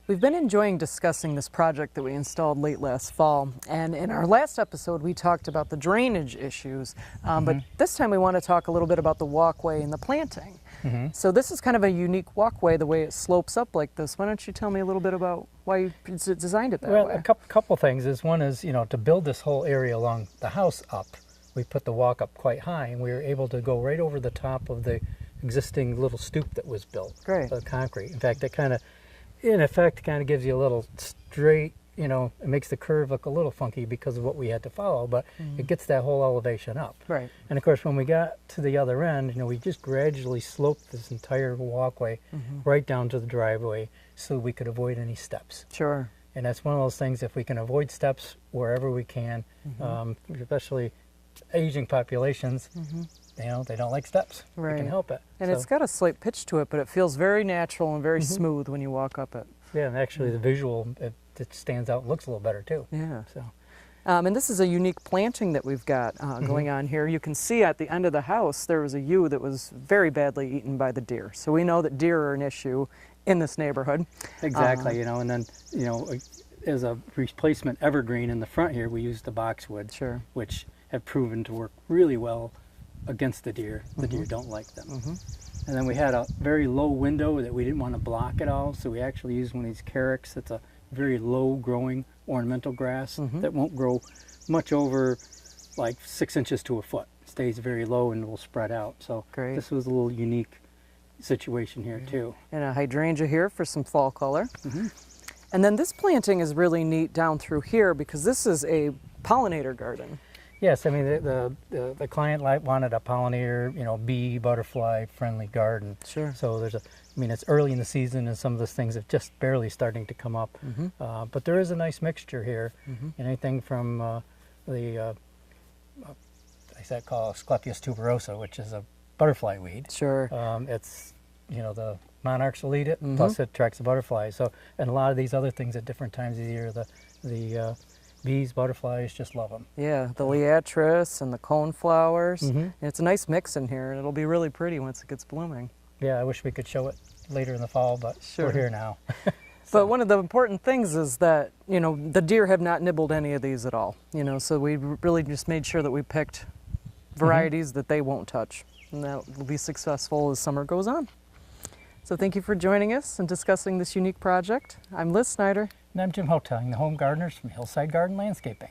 We've been enjoying discussing this project that we installed late last fall, and in our last episode we talked about the drainage issues, but this time we want to talk a little bit about the walkway and the planting. So this is kind of a unique walkway, the way it slopes up like this. Why don't you tell me a little bit about why you designed it that way? Well, a couple things is, one is, to build this whole area along the house up, we put the walk up quite high, and we were able to go right over the top of the existing little stoop that was built. Great. The concrete. In fact, it kind of gives you a little straight, it makes the curve look a little funky because of what we had to follow, but it gets that whole elevation up. Right. And of course, when we got to the other end, we just gradually sloped this entire walkway right down to the driveway so we could avoid any steps. Sure. And that's one of those things, if we can avoid steps wherever we can, especially aging populations, they don't like steps. Right. We can help it. And it's got a slight pitch to it, but it feels very natural and very smooth when you walk up it. Yeah, and actually the visual, it stands out and looks a little better too. Yeah. So. And this is a unique planting that we've got going on here. You can see at the end of the house there was a yew that was very badly eaten by the deer. So we know that deer are an issue in this neighborhood. Exactly, and then, as a replacement evergreen in the front here, we used the boxwood, which have proven to work really well against the deer. The deer don't like them. And then we had a very low window that we didn't want to block at all, so we actually used one of these carex. That's a very low growing ornamental grass that won't grow much over like 6 inches to a foot. It stays very low and will spread out. So this was a little unique situation here too. And a hydrangea here for some fall color. And then this planting is really neat down through here because this is a pollinator garden. Yes, I mean the client wanted a pollinator, bee, butterfly friendly garden. Sure. So there's it's early in the season and some of those things are just barely starting to come up. But there is a nice mixture here. Anything from I call Asclepias tuberosa, which is a butterfly weed. Sure. It's the monarchs will eat it, plus it attracts the butterflies. So, and a lot of these other things at different times of the year, the bees, butterflies just love them. Yeah, the liatris and the coneflowers. And it's a nice mix in here, and it'll be really pretty once it gets blooming. Yeah, I wish we could show it later in the fall, but we're here now. But one of the important things is that, the deer have not nibbled any of these at all. So we really just made sure that we picked varieties that they won't touch. And that will be successful as summer goes on. So thank you for joining us and discussing this unique project. I'm Liz Snyder. And I'm Jim Hotelling, the home gardeners from Hillside Garden Landscaping.